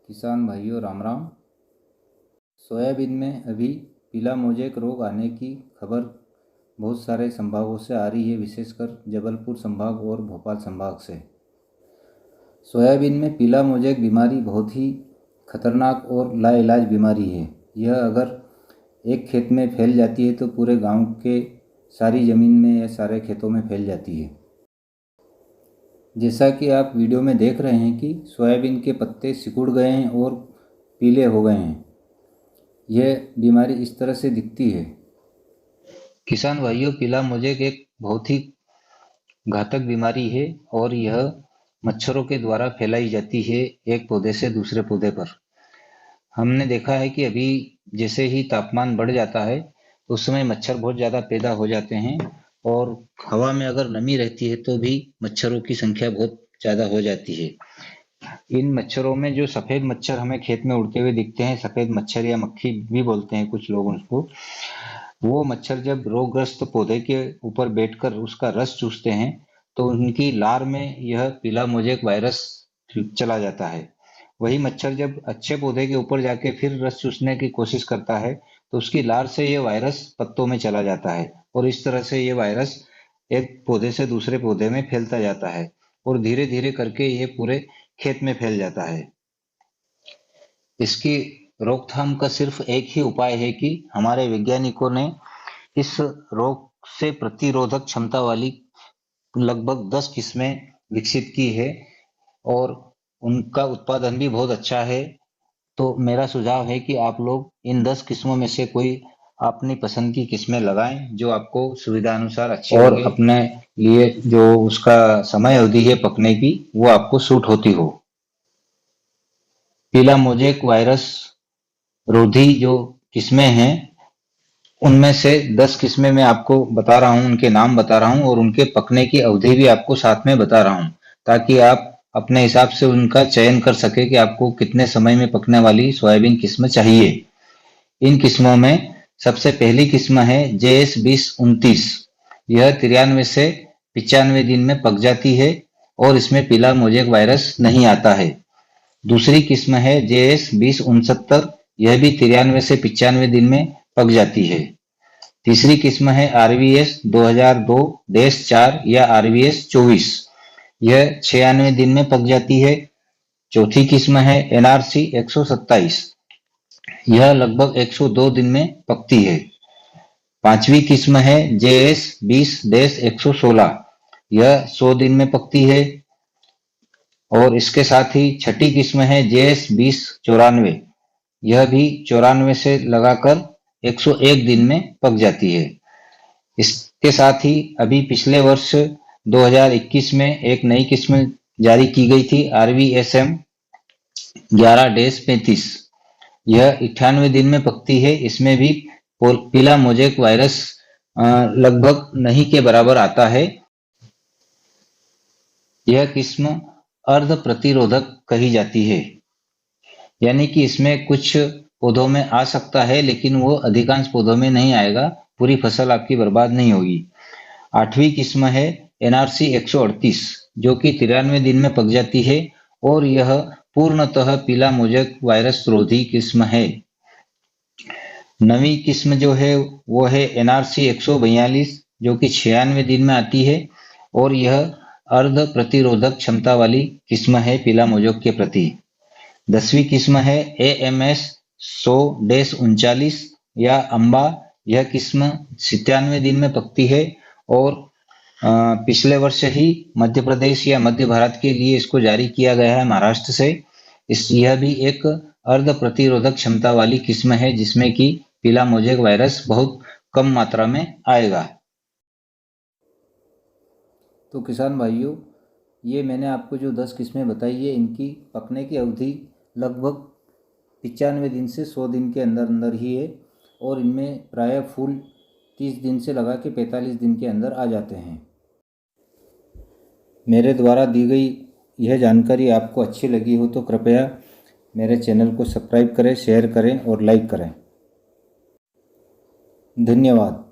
किसान भाइयों राम राम। सोयाबीन में अभी पीला मोजेक रोग आने की खबर बहुत सारे संभागों से आ रही है, विशेषकर जबलपुर संभाग और भोपाल संभाग से। सोयाबीन में पीला मोजेक बीमारी बहुत ही खतरनाक और लाइलाज बीमारी है। यह अगर एक खेत में फैल जाती है तो पूरे गांव के सारी ज़मीन में या सारे खेतों में फैल जाती है। जैसा कि आप वीडियो में देख रहे हैं कि सोयाबीन के पत्ते सिकुड़ गए हैं और पीले हो गए हैं। यह बीमारी इस तरह से दिखती है। किसान भाइयों, पीला मोजेक एक बहुत ही घातक बीमारी है और यह मच्छरों के द्वारा फैलाई जाती है एक पौधे से दूसरे पौधे पर। हमने देखा है कि अभी जैसे ही तापमान बढ़ जाता है तो उस समय मच्छर बहुत ज़्यादा पैदा हो जाते हैं और हवा में अगर नमी रहती है तो भी मच्छरों की संख्या बहुत ज़्यादा हो जाती है। इन मच्छरों में जो सफ़ेद मच्छर हमें खेत में उड़ते हुए दिखते हैं, सफ़ेद मच्छर या मक्खी भी बोलते हैं कुछ लोग उसको, वो मच्छर जब रोगग्रस्त पौधे के ऊपर बैठकर उसका रस चूसते हैं तो उनकी लार में यह पीला मोजेक वायरस चला जाता है। वही मच्छर जब अच्छे पौधे के ऊपर जाके फिर रस चूसने की कोशिश करता है तो उसकी लार से यह वायरस पत्तों में चला जाता है और इस तरह से ये वायरस एक पौधे से दूसरे पौधे में फैलता जाता है और धीरे धीरे करके ये पूरे खेत में फैल जाता है। इसकी रोकथाम का सिर्फ एक ही उपाय है कि हमारे वैज्ञानिकों ने इस रोग से प्रतिरोधक क्षमता वाली लगभग 10 किस्में विकसित की है और उनका उत्पादन भी बहुत अच्छा है। तो मेरा सुझाव है कि आप लोग इन 10 किस्मों में से कोई अपनी पसंद की किस्में लगाएं जो आपको सुविधा अनुसार अच्छी और अपने लिए जो उसका समय अवधि है पकने की वो आपको सूट होती हो। पीला मोजेक वायरस रोधी जो किस्में हैं उनमें से 10 किस्में मैं आपको बता रहा हूं, उनके नाम बता रहा हूं और उनके पकने की अवधि भी आपको साथ में बता रहा हूं ताकि आप अपने हिसाब से उनका चयन कर सके कि आपको कितने समय में पकने वाली सोयाबीन किस्म चाहिए। इन किस्मों में सबसे पहली किस्म है JS2029। यह 93 से 95 दिन में पक जाती है और इसमें पीला मोजेक वायरस नहीं आता है। दूसरी किस्म है JS2069। यह भी 93 से 95 दिन में पक जाती है। तीसरी किस्म है RVS 2002-4 या RVS 24। यह 96 दिन में पक जाती है। चौथी किस्म है NRC 127। यह लगभग 102 दिन में पकती है। पांचवी किस्म है JS 20-116। यह 100 दिन में पकती है और इसके साथ ही छठी किस्म है JS 2094। यह भी 94 से लगाकर 101 दिन में पक जाती है। इसके साथ ही अभी पिछले वर्ष 2021 में एक नई किस्म जारी की गई थी RVSM 11-35। यह 98 दिन में पकती है। इसमें भी पीला मोजेक वायरस लगभग नहीं के बराबर आता है। यह किस्म अर्ध प्रतिरोधक कही जाती है, यानी कि इसमें कुछ पौधों में आ सकता है लेकिन वो अधिकांश पौधों में नहीं आएगा, पूरी फसल आपकी बर्बाद नहीं होगी। आठवीं किस्म है NRC 138 जो कि 93 दिन में पक जाती है और यह पूर्णतः पीला मोजेक वायरस रोधी किस्म है। नवीं किस्म जो है वो है NRC 142 जो कि 96 दिन में आती है और यह अर्ध प्रतिरोधक क्षमता वाली किस्म है पीला मोजेक के प्रति। 10वीं किस्म है AMS 100-39 या अम्बा। यह किस्म 97 दिन में पकती है और पिछले वर्ष ही मध्य प्रदेश या मध्य भारत के लिए इसको जारी किया गया है महाराष्ट्र से। यह भी एक अर्ध प्रतिरोधक क्षमता वाली किस्म है जिसमें कि पीला मोजेक वायरस बहुत कम मात्रा में आएगा। तो किसान भाइयों, ये मैंने आपको जो 10 किस्में बताई है इनकी पकने की अवधि लगभग 95 दिन से 100 दिन के अंदर अंदर ही है और इनमें प्रायः फूल 30 दिन से लगा के 45 दिन के अंदर आ जाते हैं। मेरे द्वारा दी गई यह जानकारी आपको अच्छी लगी हो तो कृपया मेरे चैनल को सब्सक्राइब करें, शेयर करें और लाइक करें। धन्यवाद।